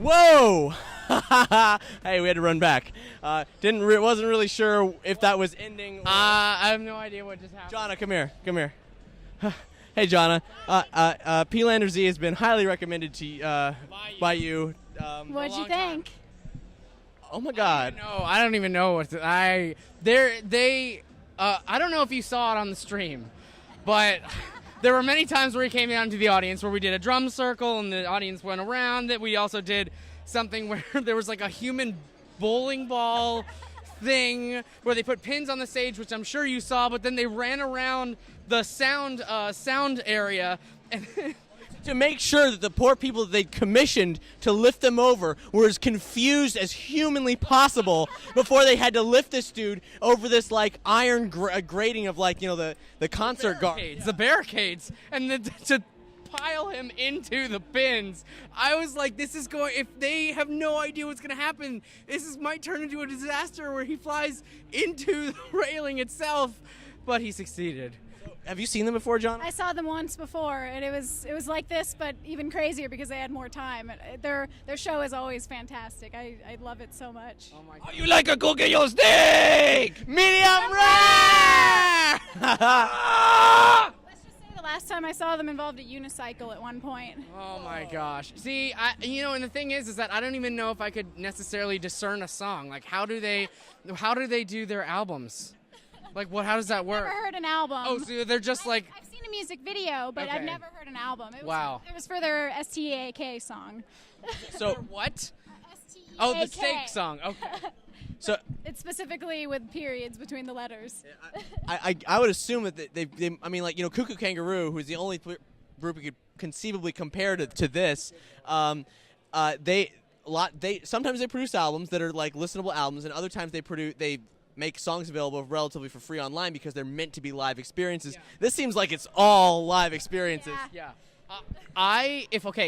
Whoa! Hey, we had to run back. Wasn't really sure if that was ending. I have no idea what just happened. Jonna, come here. Hey, Jonna. P-Lander Z has been highly recommended to by you. What'd you think? Oh my God! No, I don't even know what I don't know if you saw it on the stream, but there were many times where he came down to the audience where we did a drum circle and the audience went around. That we also did something where there was like a human bowling ball thing where they put pins on the stage, which I'm sure you saw, but then they ran around the sound area and to make sure that the poor people that they commissioned to lift them over were as confused as humanly possible before they had to lift this dude over this like iron grating of like, you know, the concert barricades, the barricades, and to pile him into the pins. I was like, this is going, if they have no idea what's going to happen, might turn into a disaster where he flies into the railing itself, but he succeeded. Have you seen them before, John? I saw them once before, and it was like this, but even crazier because they had more time. Their show is always fantastic. I love it so much. Oh my God. Oh, you like a cook in your steak? Medium rare! Let's just say the last time I saw them involved a unicycle at one point. Oh my gosh. See, and the thing is that I don't even know if I could necessarily discern a song. Like, how do they do their albums? Like, how does that work? I've never heard an album. Oh, so they're just like... I've seen a music video, but Okay. I've never heard an album. Wow. It was for their STAK song. So what? STAK. Oh, the steak song. Okay. So it's specifically with periods between the letters. I would assume that they I mean, like, you know, Cuckoo Kangaroo, who's the only group we could conceivably compare to this, sometimes they produce albums that are like listenable albums, and other times they make songs available relatively for free online because they're meant to be live experiences. Yeah. This seems like it's all live experiences. Yeah.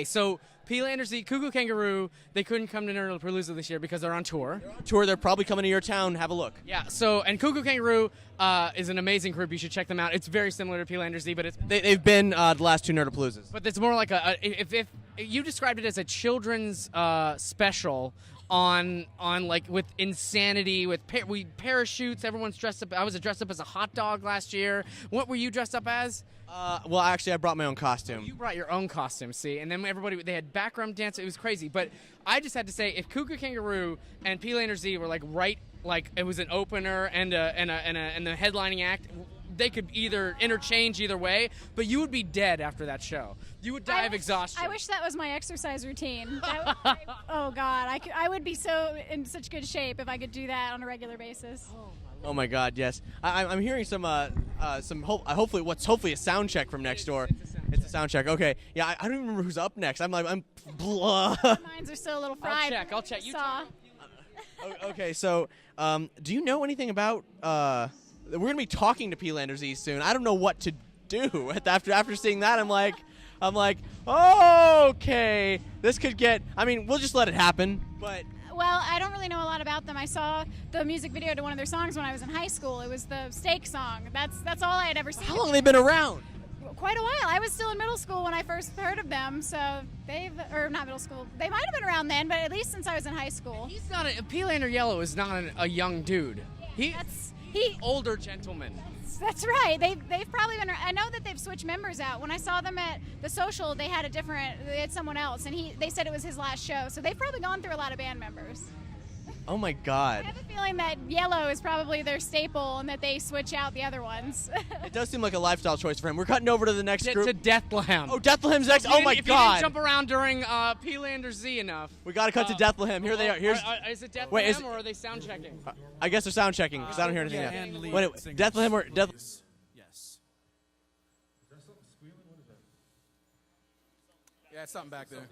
So P-Lander Z, Cuckoo Kangaroo, they couldn't come to Nerdapalooza this year because they're on tour. They're probably coming to your town. Have a look. Yeah, and Cuckoo Kangaroo is an amazing group. You should check them out. It's very similar to P-Lander Z, but They've been the last two Nerdapaloozas. But it's more like if you described it as a children's special on like with insanity, with parachutes. Everyone's dressed up. I was dressed up as a hot dog last year. What were you dressed up as? Well, actually, I brought my own costume. You brought your own costume, see, and then they had background dance. It was crazy. But I just had to say, if Cuckoo Kangaroo and P-Lander Z were like it was an opener and the headlining act, they could either interchange either way, but you would be dead after that show. You would die of exhaustion. I wish that was my exercise routine. Oh God, I would be in such good shape if I could do that on a regular basis. Oh my God, yes. I'm hearing hopefully a sound check from next door. It's a sound check. Okay. Yeah, I don't even remember who's up next. I'm blah. Mines are still a little fried. I'll check. You saw. Okay, so do you know anything about we're going to be talking to P-Lander Z soon. I don't know what to do. After seeing that, I'm like, okay, this could get, I mean, we'll just let it happen, but... Well, I don't really know a lot about them. I saw the music video to one of their songs when I was in high school. It was the steak song. That's all I had ever seen. How long have they been around? Quite a while. I was still in middle school when I first heard of them, so or not middle school. They might have been around then, but at least since I was in high school. He's not P-Lander Yellow is not a young dude. He's an older gentleman. That's right. They've probably been. I know that they've switched members out. When I saw them at the social, they had someone else, and they said it was his last show. So they've probably gone through a lot of band members. Oh my God. I have a feeling that Yellow is probably their staple, and that they switch out the other ones. It does seem like a lifestyle choice for him. We're cutting over to the next group. To Deathlehem. Oh, Dethlehem's next. Oh my God. If you didn't jump around during P-Lander Z enough. We got to cut to Dethlem. Here they are. Is it Deathlehem or are they sound checking? I guess they're sound checking because I don't hear anything yet. And Dethlem or Yes. Yeah, it's something back there.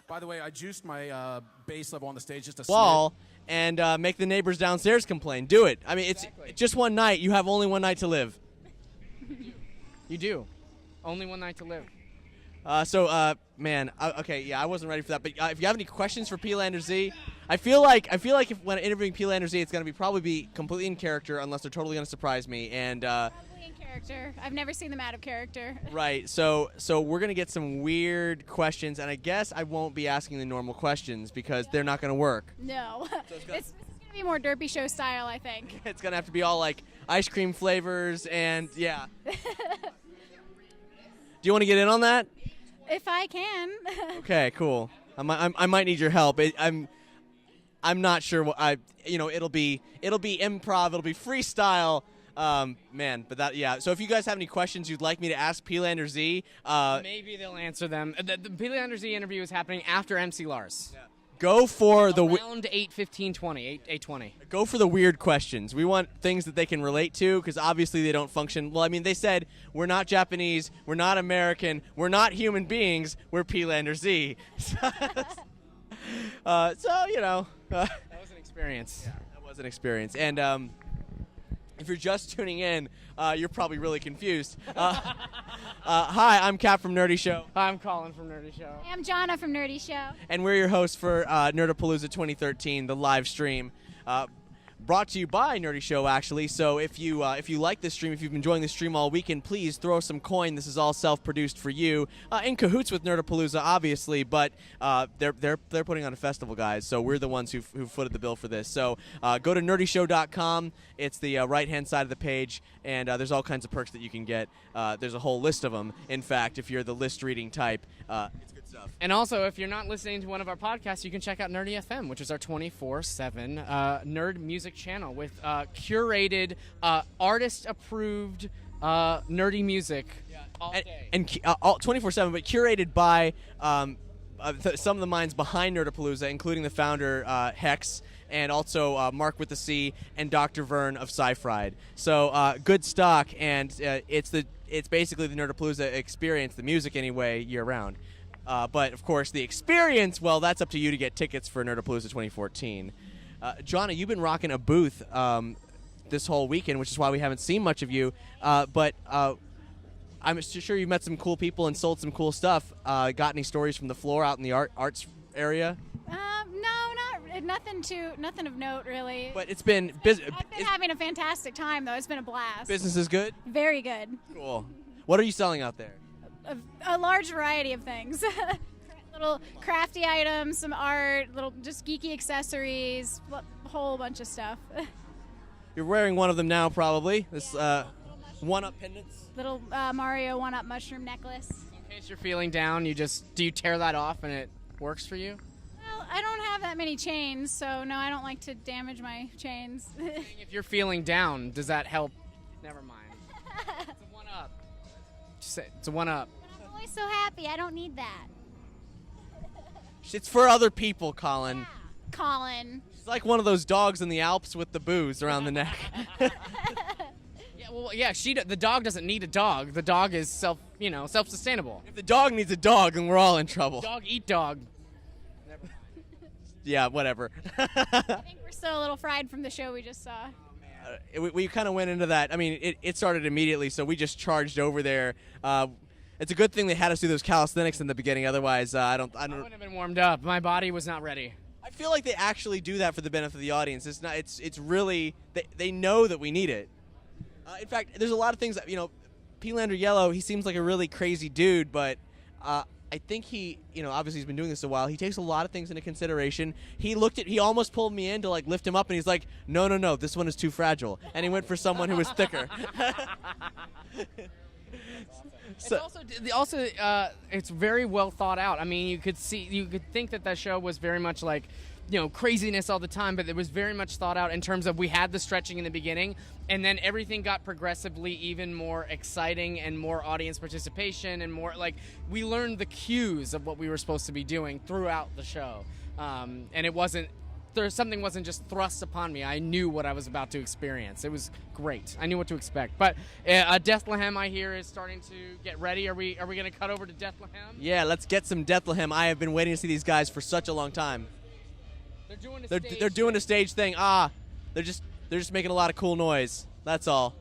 By the way, I juiced my bass level on the stage just a wall and make the neighbors downstairs complain. Do it. I mean, it's just one night. You have only one night to live. You do. Only one night to live. Man, okay, yeah, I wasn't ready for that. But if you have any questions for P-Lander Z, I feel like if when interviewing P-Lander Z, it's gonna probably be completely in character, unless they're totally gonna surprise me. And Probably in character. I've never seen them out of character. right, so we're gonna get some weird questions, and I guess I won't be asking the normal questions because they're not gonna work. No. This is gonna be more Derpy Show style, I think. It's gonna have to be all like ice cream flavors and yeah. Do you want to get in on that? If I can. Okay, cool. I might need your help. I'm not sure what it'll be improv, it'll be freestyle. Man, but that yeah. So if you guys have any questions you'd like me to ask P-Lander Z, Maybe they'll answer them. The P-Lander Z interview is happening after MC Lars. Yeah. Go for Around 8:20. Go for the weird questions. We want things that they can relate to because obviously they don't function. Well, I mean, they said we're not Japanese, we're not American, we're not human beings, we're P-Lander Z. So you know. That was an experience. Yeah, that was an experience. And if you're just tuning in, you're probably really confused. Hi, I'm Cap from Nerdy Show. I'm Colin from Nerdy Show. I'm Jonna from Nerdy Show. And we're your hosts for Nerdapalooza 2013, the live stream. Brought to you by Nerdy Show, actually. So if you like this stream, if you've been enjoying this stream all weekend, please throw some coin. This is all self-produced for you, in cahoots with Nerdapalooza, obviously. But they're putting on a festival, guys. So we're the ones who footed the bill for this. So go to nerdyshow.com. It's the right-hand side of the page, and there's all kinds of perks that you can get. There's a whole list of them. In fact, if you're the list-reading type, it's good stuff. And also, if you're not listening to one of our podcasts, you can check out Nerdy FM, which is our 24/7 nerd music channel with curated, artist-approved nerdy music all day. And 24/7, but curated by some of the minds behind Nerdapalooza, including the founder, Hex, and also Mark with the C and Dr. Vern of Sci-Fried. So good stock, and it's basically the Nerdapalooza experience, the music anyway, year-round. But, of course, the experience, well, that's up to you to get tickets for Nerdapalooza 2014. Jonna, you've been rocking a booth this whole weekend, which is why we haven't seen much of you. But I'm sure you've met some cool people and sold some cool stuff. Got any stories from the floor out in the arts area? No, nothing of note, really. But it's been I've been having a fantastic time, though. It's been a blast. Business is good? Very good. Cool. What are you selling out there? A large variety of things. Little crafty items, some art, little just geeky accessories, a whole bunch of stuff. You're wearing one of them now, probably. This one-up pendants. Little Mario one-up mushroom necklace. In case you're feeling down, do you tear that off and it works for you? Well, I don't have that many chains, so no, I don't like to damage my chains. If you're feeling down, does that help? Never mind. It's a one-up. Just say it's a one-up. I'm always so happy. I don't need that. It's for other people, Colin. Yeah. Colin. It's like one of those dogs in the Alps with the booze around the neck. Yeah, well, yeah. The dog doesn't need a dog. The dog is self-sustainable. If the dog needs a dog, then we're all in trouble. Dog eat dog. Yeah, whatever. I think we're still a little fried from the show we just saw. We kind of went into that. I mean, it started immediately, so we just charged over there. It's a good thing they had us do those calisthenics in the beginning. Otherwise, I wouldn't have been warmed up. My body was not ready. I feel like they actually do that for the benefit of the audience. It's not. It's really. They know that we need it. In fact, there's a lot of things that P-Lander Yellow. He seems like a really crazy dude, but I think he, obviously he's been doing this a while. He takes a lot of things into consideration. He almost pulled me in to lift him up, and he's like, no, this one is too fragile, and he went for someone who was thicker. It's very well thought out. I mean, you could think that show was very much like, craziness all the time, but it was very much thought out in terms of we had the stretching in the beginning, and then everything got progressively even more exciting and more audience participation and more we learned the cues of what we were supposed to be doing throughout the show, and something wasn't just thrust upon me. I knew what I was about to experience. It was great. I knew what to expect. But Bethlehem, I hear, is starting to get ready. Are we going to cut over to Bethlehem? Yeah, let's get some Bethlehem. I have been waiting to see these guys for such a long time. They're doing a stage thing. They're just making a lot of cool noise. That's all.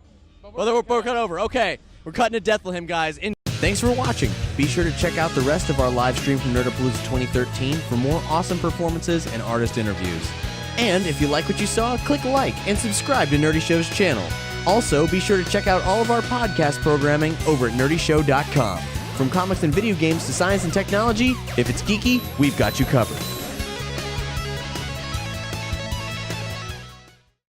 We're cut over. Okay, we're cutting to Bethlehem, guys. Thanks for watching. Be sure to check out the rest of our live stream from Nerdapalooza 2013 for more awesome performances and artist interviews. And if you like what you saw, click like and subscribe to Nerdy Show's channel. Also, be sure to check out all of our podcast programming over at nerdyshow.com. From comics and video games to science and technology, if it's geeky, we've got you covered.